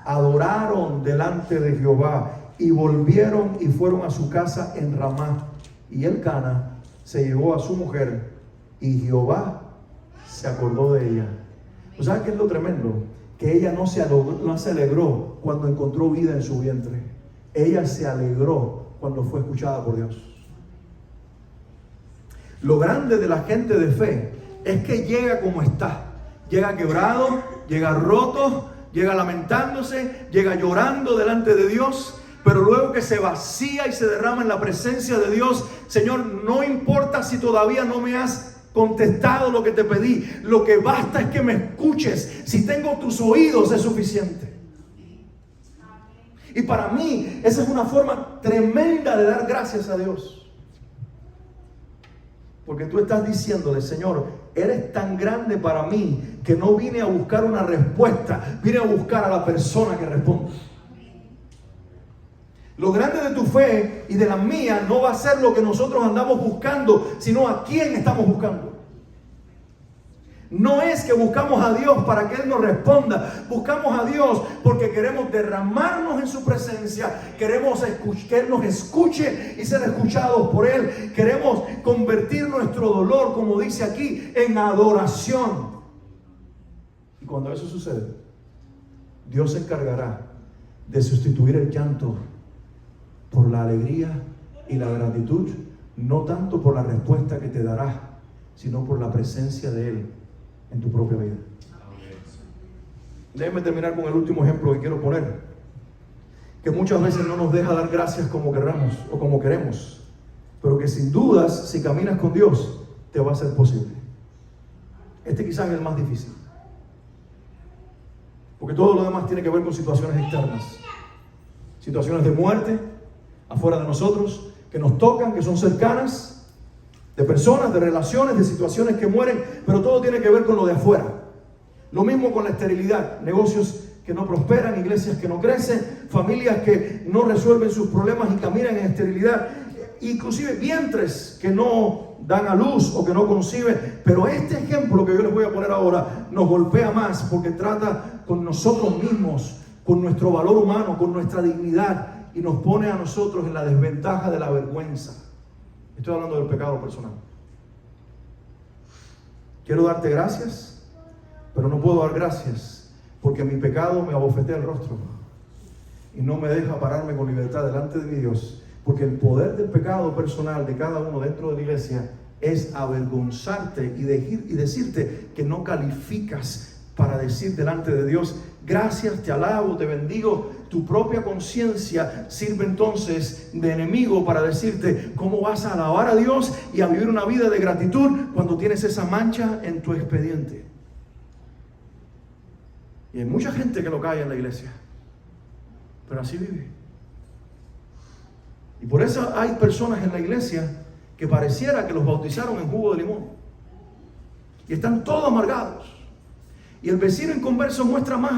adoraron delante de Jehová y volvieron y fueron a su casa en Ramá. Y Elcana se llevó a su mujer y Jehová se acordó de ella. ¿Tú sabes qué es lo tremendo? Que ella no se alegró cuando encontró vida en su vientre. Ella se alegró cuando fue escuchada por Dios. Lo grande de la gente de fe es que llega como está. Llega quebrado, llega roto, llega lamentándose, llega llorando delante de Dios, pero luego que se vacía y se derrama en la presencia de Dios, Señor, no importa si todavía no me has contestado lo que te pedí, lo que basta es que me escuches. Si tengo tus oídos es suficiente. Y para mí esa es una forma tremenda de dar gracias a Dios, porque tú estás diciéndole, Señor, eres tan grande para mí que no vine a buscar una respuesta, vine a buscar a la persona que responde. Lo grande de tu fe y de la mía no va a ser lo que nosotros andamos buscando, sino a quién estamos buscando. No es que buscamos a Dios para que Él nos responda. Buscamos a Dios porque queremos derramarnos en su presencia. Queremos que Él nos escuche y ser escuchados por Él. Queremos convertir nuestro dolor, como dice aquí, en adoración. Y cuando eso sucede, Dios se encargará de sustituir el llanto por la alegría y la gratitud, no tanto por la respuesta que te dará, sino por la presencia de Él en tu propia vida. Déjenme terminar con el último ejemplo que quiero poner, que muchas veces no nos deja dar gracias como queramos o como queremos, pero que sin dudas, si caminas con Dios, te va a ser posible. Este quizás es el más difícil, porque todo lo demás tiene que ver con situaciones externas, situaciones de muerte afuera de nosotros, que nos tocan, que son cercanas, de personas, de relaciones, de situaciones que mueren, pero todo tiene que ver con lo de afuera. Lo mismo con la esterilidad, negocios que no prosperan, iglesias que no crecen, familias que no resuelven sus problemas y caminan en esterilidad, inclusive vientres que no dan a luz o que no conciben. Pero este ejemplo que yo les voy a poner ahora nos golpea más porque trata con nosotros mismos, con nuestro valor humano, con nuestra dignidad, y nos pone a nosotros en la desventaja de la vergüenza. Estoy hablando del pecado personal. Quiero darte gracias, pero no puedo dar gracias porque mi pecado me abofetea el rostro y no me deja pararme con libertad delante de mi Dios, porque el poder del pecado personal de cada uno dentro de la iglesia es avergonzarte y decirte que no calificas para decir delante de Dios: gracias, te alabo, te bendigo. Tu propia conciencia sirve entonces de enemigo para decirte cómo vas a alabar a Dios y a vivir una vida de gratitud cuando tienes esa mancha en tu expediente. Y hay mucha gente que lo cae en la iglesia, pero así vive. Y por eso hay personas en la iglesia que pareciera que los bautizaron en jugo de limón y están todos amargados. Y el vecino inconverso muestra más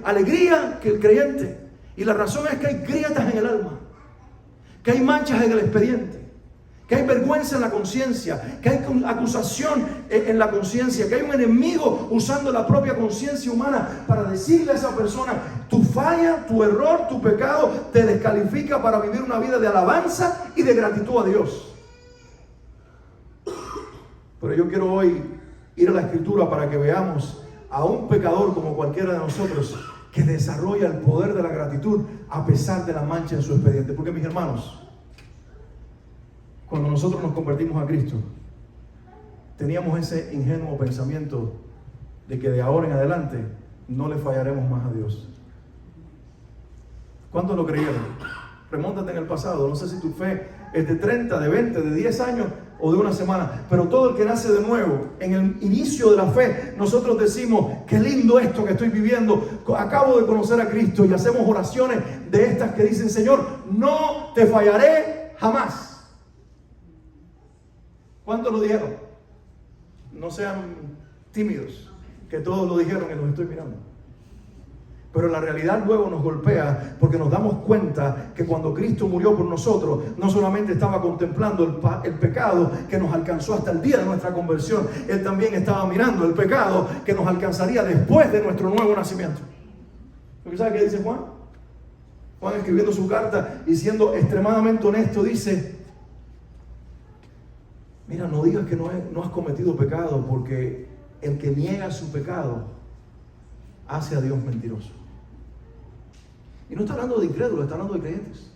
alegría que el creyente. Y la razón es que hay grietas en el alma, que hay manchas en el expediente, que hay vergüenza en la conciencia, que hay acusación en la conciencia, que hay un enemigo usando la propia conciencia humana para decirle a esa persona: tu falla, tu error, tu pecado te descalifica para vivir una vida de alabanza y de gratitud a Dios. Pero yo quiero hoy ir a la Escritura para que veamos a un pecador como cualquiera de nosotros que desarrolla el poder de la gratitud a pesar de la mancha en su expediente. Porque, mis hermanos, cuando nosotros nos convertimos a Cristo, teníamos ese ingenuo pensamiento de que de ahora en adelante no le fallaremos más a Dios. ¿Cuántos lo creyeron? Remóntate en el pasado. No sé si tu fe es de 30, de 20, de 10 años o de una semana, pero todo el que nace de nuevo, en el inicio de la fe, nosotros decimos: qué lindo esto que estoy viviendo, acabo de conocer a Cristo, y hacemos oraciones de estas que dicen: Señor, no te fallaré jamás. ¿Cuántos lo dijeron? No sean tímidos, que todos lo dijeron y los estoy mirando. Pero la realidad luego nos golpea porque nos damos cuenta que cuando Cristo murió por nosotros, no solamente estaba contemplando el pecado que nos alcanzó hasta el día de nuestra conversión, Él también estaba mirando el pecado que nos alcanzaría después de nuestro nuevo nacimiento. ¿Porque sabe qué dice Juan? Juan, escribiendo su carta y siendo extremadamente honesto, dice: mira, no digas que no has cometido pecado, porque el que niega su pecado hace a Dios mentiroso. Y no está hablando de incrédulos, está hablando de creyentes.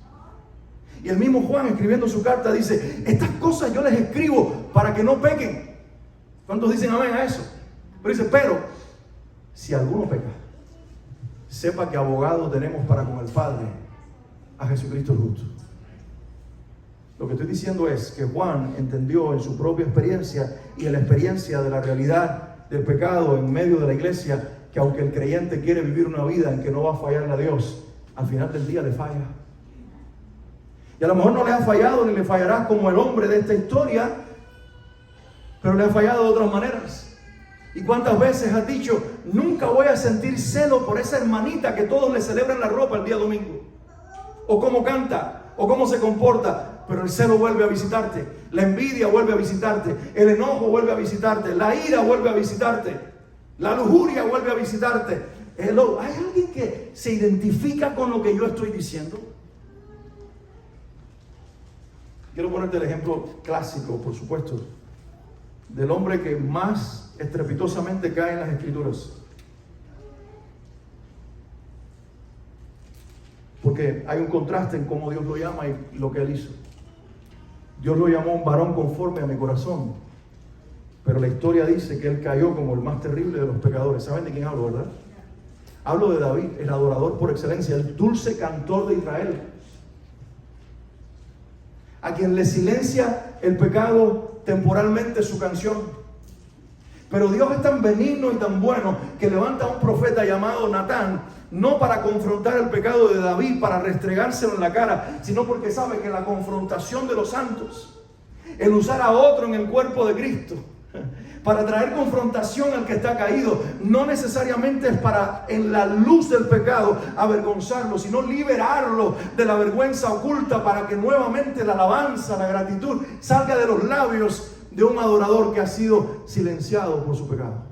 Y el mismo Juan, escribiendo su carta, dice: estas cosas yo les escribo para que no pequen. ¿Cuántos dicen amén a eso? Pero dice: pero si alguno peca, sepa que abogado tenemos para con el Padre, a Jesucristo el justo. Lo que estoy diciendo es que Juan entendió en su propia experiencia y en la experiencia de la realidad del pecado en medio de la iglesia, que aunque el creyente quiere vivir una vida en que no va a fallarle a Dios, al final del día le falla. Y a lo mejor no le ha fallado ni le fallará como el hombre de esta historia, pero le ha fallado de otras maneras. ¿Y cuántas veces has dicho: nunca voy a sentir celo por esa hermanita que todos le celebran la ropa el día domingo? O cómo canta, o cómo se comporta. Pero el celo vuelve a visitarte, la envidia vuelve a visitarte, el enojo vuelve a visitarte, la ira vuelve a visitarte, la lujuria vuelve a visitarte. ¿Hay alguien que se identifica con lo que yo estoy diciendo? Quiero ponerte el ejemplo clásico, por supuesto, del hombre que más estrepitosamente cae en las Escrituras. Porque hay un contraste en cómo Dios lo llama y lo que Él hizo. Dios lo llamó un varón conforme a mi corazón, Pero la historia dice que él cayó como el más terrible de los pecadores. ¿Saben de quién hablo, verdad? Hablo de David, el adorador por excelencia, el dulce cantor de Israel, a quien le silencia el pecado temporalmente su canción. Pero Dios es tan benigno y tan bueno que levanta a un profeta llamado Natán, no para confrontar el pecado de David, para restregárselo en la cara, sino porque sabe que la confrontación de los santos, el usar a otro en el cuerpo de Cristo, para traer confrontación al que está caído, no necesariamente es para, en la luz del pecado, avergonzarlo, sino liberarlo de la vergüenza oculta, para que nuevamente la alabanza, la gratitud salga de los labios de un adorador que ha sido silenciado por su pecado.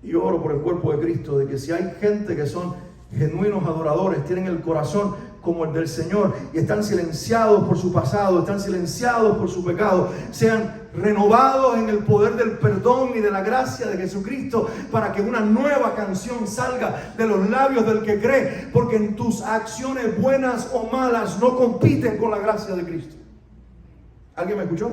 Y oro por el cuerpo de Cristo, de que si hay gente que son genuinos adoradores, tienen el corazón como el del Señor y están silenciados por su pasado, están silenciados por su pecado, sean renovados en el poder del perdón y de la gracia de Jesucristo, para que una nueva canción salga de los labios del que cree, porque en tus acciones buenas o malas no compiten con la gracia de Cristo. ¿Alguien me escuchó?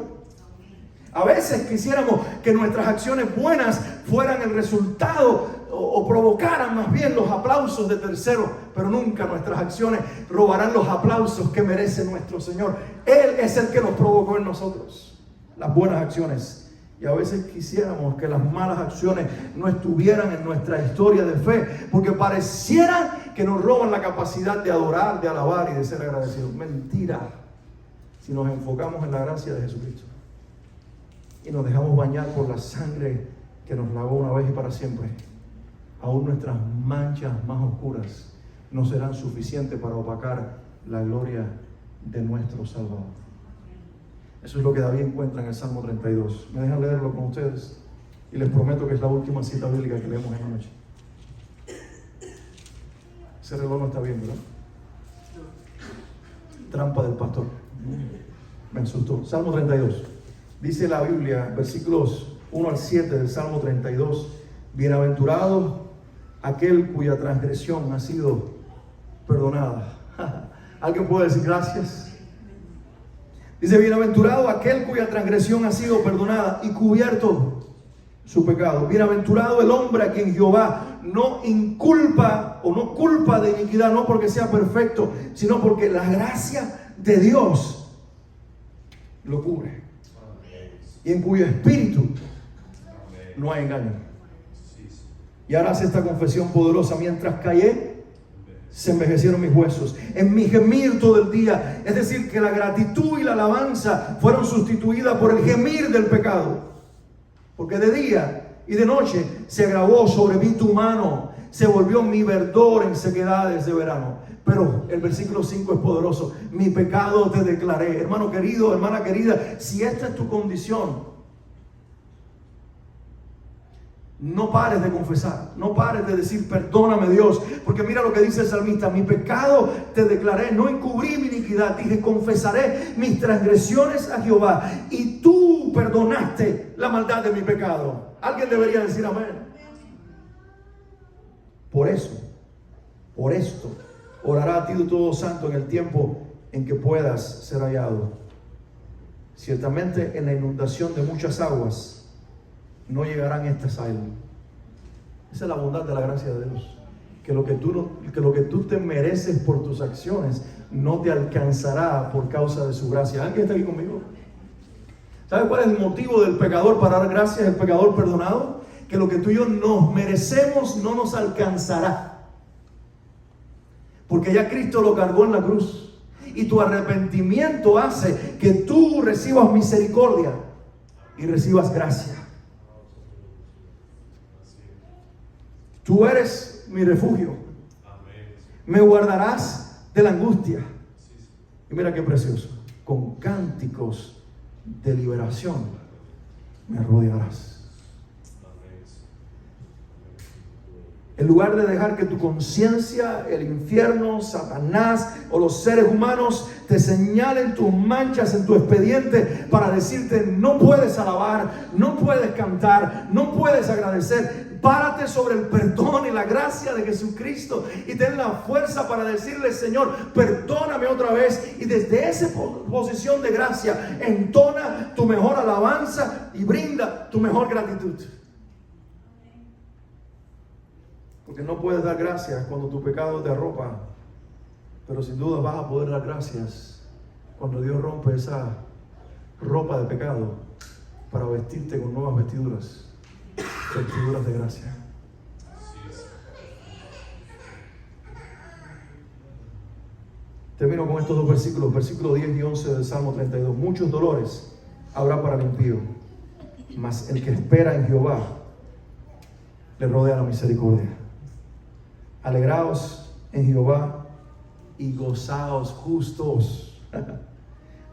A veces quisiéramos que nuestras acciones buenas fueran el resultado o provocaran más bien los aplausos de terceros, pero nunca nuestras acciones robarán los aplausos que merece nuestro Señor. Él es el que los provocó en nosotros, las buenas acciones. Y a veces quisiéramos que las malas acciones no estuvieran en nuestra historia de fe, porque pareciera que nos roban la capacidad de adorar, de alabar y de ser agradecidos. Mentira. Si nos enfocamos en la gracia de Jesucristo y nos dejamos bañar por la sangre que nos lavó una vez y para siempre, aún nuestras manchas más oscuras no serán suficientes para opacar la gloria de nuestro Salvador. Eso es lo que David encuentra en el Salmo 32. Me dejan leerlo con ustedes y les prometo que es la última cita bíblica que leemos en la noche. Ese reloj no está bien, ¿verdad? Trampa del pastor. Me asustó. Salmo 32. Dice la Biblia, versículos 1 al 7 del Salmo 32. Bienaventurado aquel cuya transgresión ha sido perdonada. ¿Alguien puede decir gracias? Dice, bienaventurado aquel cuya transgresión ha sido perdonada y cubierto su pecado. Bienaventurado el hombre a quien Jehová no inculpa o no culpa de iniquidad, no porque sea perfecto, sino porque la gracia de Dios lo cubre. Y en cuyo espíritu no hay engaño. Y ahora hace esta confesión poderosa: mientras callé, se envejecieron mis huesos. En mi gemir todo el día. Es decir, que la gratitud y la alabanza fueron sustituidas por el gemir del pecado. Porque de día y de noche se agravó sobre mí tu mano, se volvió mi verdor en sequedades de verano. Pero el versículo 5 es poderoso: mi pecado te declaré. Hermano querido, hermana querida, si esta es tu condición, no pares de confesar, no pares de decir perdóname Dios, porque mira lo que dice el salmista: mi pecado te declaré, no encubrí mi iniquidad, dije confesaré mis transgresiones a Jehová y tú perdonaste la maldad de mi pecado. Alguien debería decir amén. Por esto orará a ti todo santo en el tiempo en que puedas ser hallado. Ciertamente en la inundación de muchas aguas no llegarán estas a él. Esa es la bondad de la gracia de Dios. Que lo que tú te mereces por tus acciones no te alcanzará por causa de su gracia. ¿Alguien está aquí conmigo? ¿Sabe cuál es el motivo del pecador para dar gracias al pecador perdonado? Que lo que tú y yo nos merecemos no nos alcanzará. Porque ya Cristo lo cargó en la cruz. Y tu arrepentimiento hace que tú recibas misericordia y recibas gracia. Tú eres mi refugio. Me guardarás de la angustia. Y mira qué precioso. Con cánticos de liberación me rodearás. En lugar de dejar que tu conciencia, el infierno, Satanás o los seres humanos te señalen tus manchas en tu expediente para decirte no puedes alabar, no puedes cantar, no puedes agradecer, Párate sobre el perdón y la gracia de Jesucristo y ten la fuerza para decirle: Señor, perdóname otra vez. Y desde esa posición de gracia, entona tu mejor alabanza y brinda tu mejor gratitud. Porque no puedes dar gracias cuando tu pecado te arropa, pero sin duda vas a poder dar gracias cuando Dios rompe esa ropa de pecado para vestirte con nuevas vestiduras de gracia. Termino con estos dos versículos, versículos 10 y 11 del Salmo 32. Muchos dolores habrá para el impío, mas el que espera en Jehová le rodea la misericordia. Alegraos en Jehová y gozaos justos.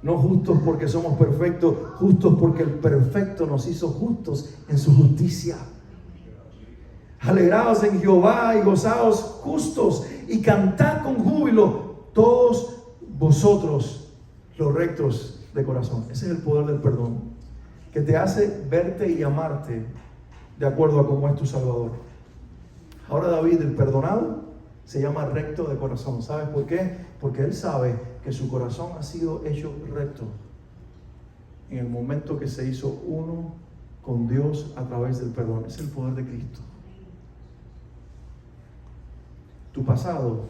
No justos porque somos perfectos, justos porque el perfecto nos hizo justos en su justicia. Alegraos en Jehová y gozaos justos y cantad con júbilo todos vosotros los rectos de corazón. Ese es el poder del perdón, que te hace verte y amarte de acuerdo a cómo es tu Salvador. Ahora David, el perdonado, se llama recto de corazón. ¿Sabes por qué? Porque él sabe que su corazón ha sido hecho recto en el momento que se hizo uno con Dios a través del perdón. Es el poder de Cristo. Tu pasado,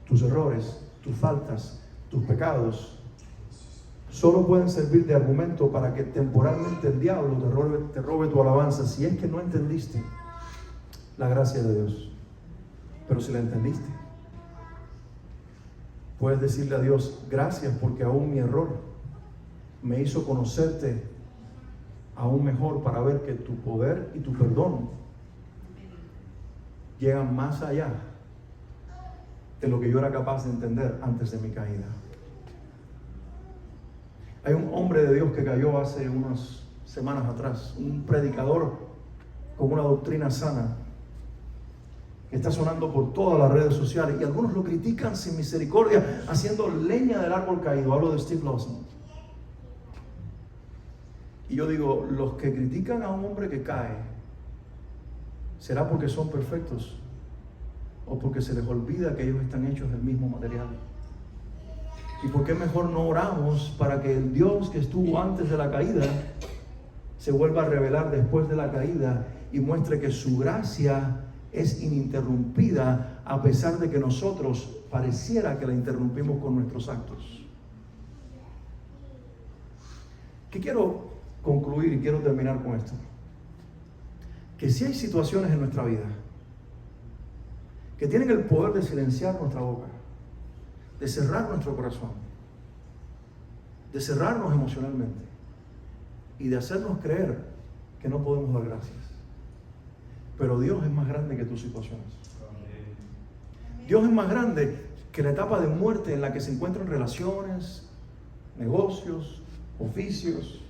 tus errores, tus faltas, tus pecados solo pueden servir de argumento para que temporalmente el diablo te robe tu alabanza, si es que no entendiste la gracia de Dios. Pero si la entendiste, puedes decirle a Dios: gracias, porque aún mi error me hizo conocerte aún mejor, para ver que tu poder y tu perdón llegan más allá de lo que yo era capaz de entender antes de mi caída. Hay un hombre de Dios que cayó hace unas semanas atrás, un predicador con una doctrina sana, que está sonando por todas las redes sociales, y algunos lo critican sin misericordia, haciendo leña del árbol caído. Hablo de Steve Lawson. Y yo digo, los que critican a un hombre que cae, ¿será porque son perfectos o porque se les olvida que ellos están hechos del mismo material? ¿Y por qué mejor no oramos para que el Dios que estuvo antes de la caída se vuelva a revelar después de la caída y muestre que su gracia es ininterrumpida, a pesar de que nosotros pareciera que la interrumpimos con nuestros actos? ¿Qué quiero concluir y quiero terminar con esto? Que si hay situaciones en nuestra vida que tienen el poder de silenciar nuestra boca, de cerrar nuestro corazón, de cerrarnos emocionalmente y de hacernos creer que no podemos dar gracias. Pero Dios es más grande que tus situaciones. Dios es más grande que la etapa de muerte en la que se encuentran relaciones, negocios, oficios,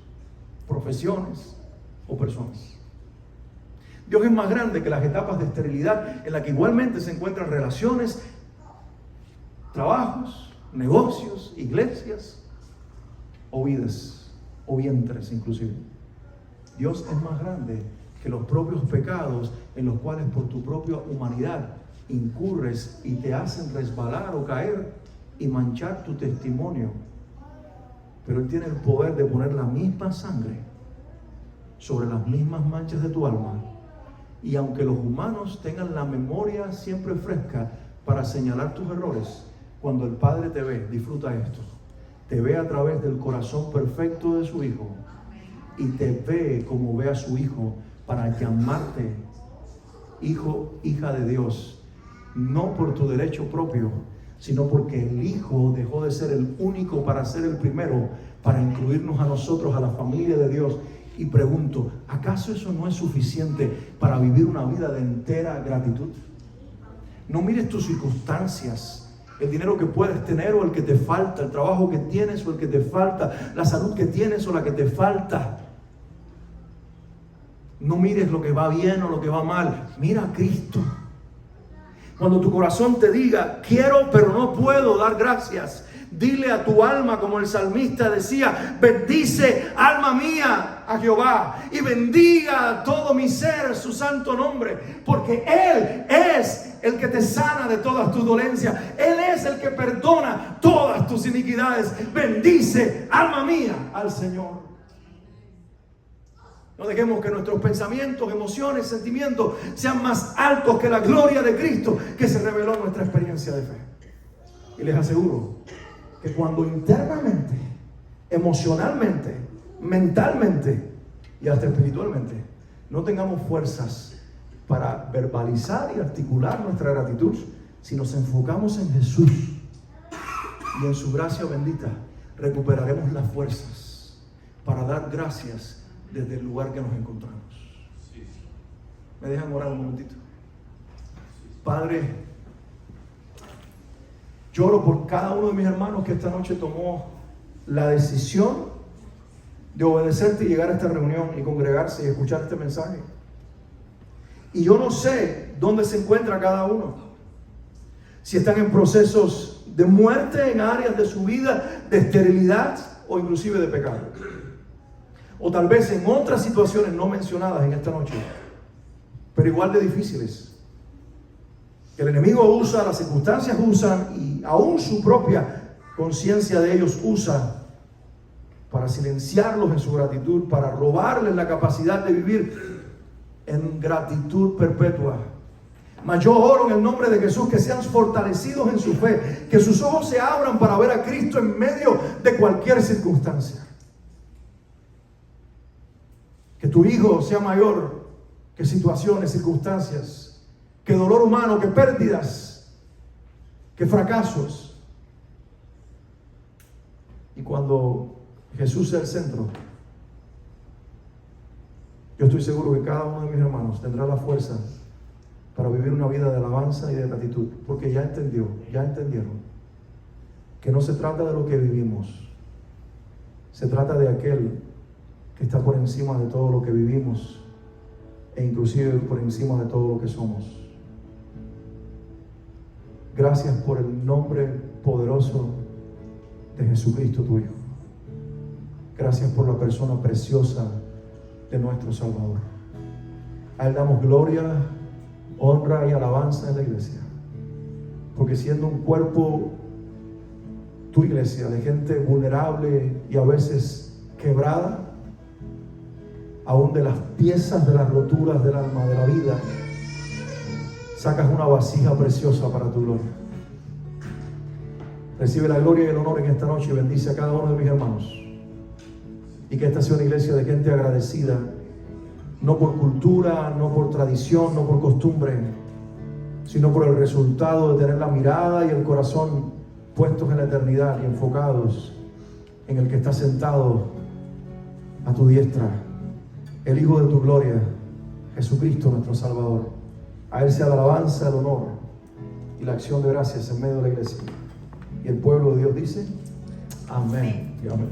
profesiones o personas. Dios es más grande que las etapas de esterilidad en la que igualmente se encuentran relaciones, trabajos, negocios, iglesias o vidas o vientres inclusive. Dios es más grande que los propios pecados en los cuales por tu propia humanidad incurres y te hacen resbalar o caer y manchar tu testimonio. Pero Él tiene el poder de poner la misma sangre sobre las mismas manchas de tu alma. Y aunque los humanos tengan la memoria siempre fresca para señalar tus errores, cuando el Padre te ve, disfruta esto, te ve a través del corazón perfecto de su Hijo y te ve como ve a su Hijo, para llamarte hijo, hija de Dios, no por tu derecho propio, sino porque el Hijo dejó de ser el único para ser el primero, para incluirnos a nosotros, a la familia de Dios. Y pregunto, ¿acaso eso no es suficiente para vivir una vida de entera gratitud? No mires tus circunstancias, el dinero que puedes tener o el que te falta, el trabajo que tienes o el que te falta, la salud que tienes o la que te falta. No mires lo que va bien o lo que va mal, mira a Cristo. Cuando tu corazón te diga, quiero pero no puedo dar gracias, Dile a tu alma, como el salmista decía, bendice alma mía a Jehová y bendiga todo mi ser su santo nombre, porque Él es el que te sana de todas tus dolencias. Él es el que perdona todas tus iniquidades. Bendice alma mía al Señor. No dejemos que nuestros pensamientos, emociones, sentimientos sean más altos que la gloria de Cristo que se reveló en nuestra experiencia de fe. Y les aseguro que cuando internamente, emocionalmente, mentalmente y hasta espiritualmente no tengamos fuerzas para verbalizar y articular nuestra gratitud, si nos enfocamos en Jesús y en su gracia bendita, recuperaremos las fuerzas para dar gracias desde el lugar que nos encontramos. ¿Me dejan orar un momentito? Padre, lloro por cada uno de mis hermanos que esta noche tomó la decisión de obedecerte y llegar a esta reunión y congregarse y escuchar este mensaje. Y yo no sé dónde se encuentra cada uno. Si están en procesos de muerte en áreas de su vida, de esterilidad o inclusive de pecado. O tal vez en otras situaciones no mencionadas en esta noche, pero igual de difíciles. El enemigo usa, las circunstancias usan y aún su propia conciencia de ellos usa para silenciarlos en su gratitud, para robarles la capacidad de vivir en gratitud perpetua. Mas yo oro en el nombre de Jesús que sean fortalecidos en su fe, que sus ojos se abran para ver a Cristo en medio de cualquier circunstancia. Que tu hijo sea mayor que situaciones, circunstancias, que dolor humano, que pérdidas, que fracasos. Y cuando Jesús sea el centro, yo estoy seguro que cada uno de mis hermanos tendrá la fuerza para vivir una vida de alabanza y de gratitud, porque ya entendieron que no se trata de lo que vivimos, se trata de aquel que está por encima de todo lo que vivimos e inclusive por encima de todo lo que somos. Gracias por el nombre poderoso de Jesucristo tu Hijo. Gracias por la persona preciosa de nuestro Salvador. A Él damos gloria, honra y alabanza en la iglesia, porque siendo un cuerpo, tu iglesia, de gente vulnerable y a veces quebrada, aún de las piezas de las roturas del alma, de la vida, sacas una vasija preciosa para tu gloria. Recibe la gloria y el honor en esta noche y bendice a cada uno de mis hermanos. Y que esta sea una iglesia de gente agradecida, no por cultura, no por tradición, no por costumbre, sino por el resultado de tener la mirada y el corazón puestos en la eternidad y enfocados en el que está sentado a tu diestra, el Hijo de tu gloria, Jesucristo nuestro Salvador. A Él sea la alabanza, el honor y la acción de gracias en medio de la iglesia. Y el pueblo de Dios dice, amén y amén.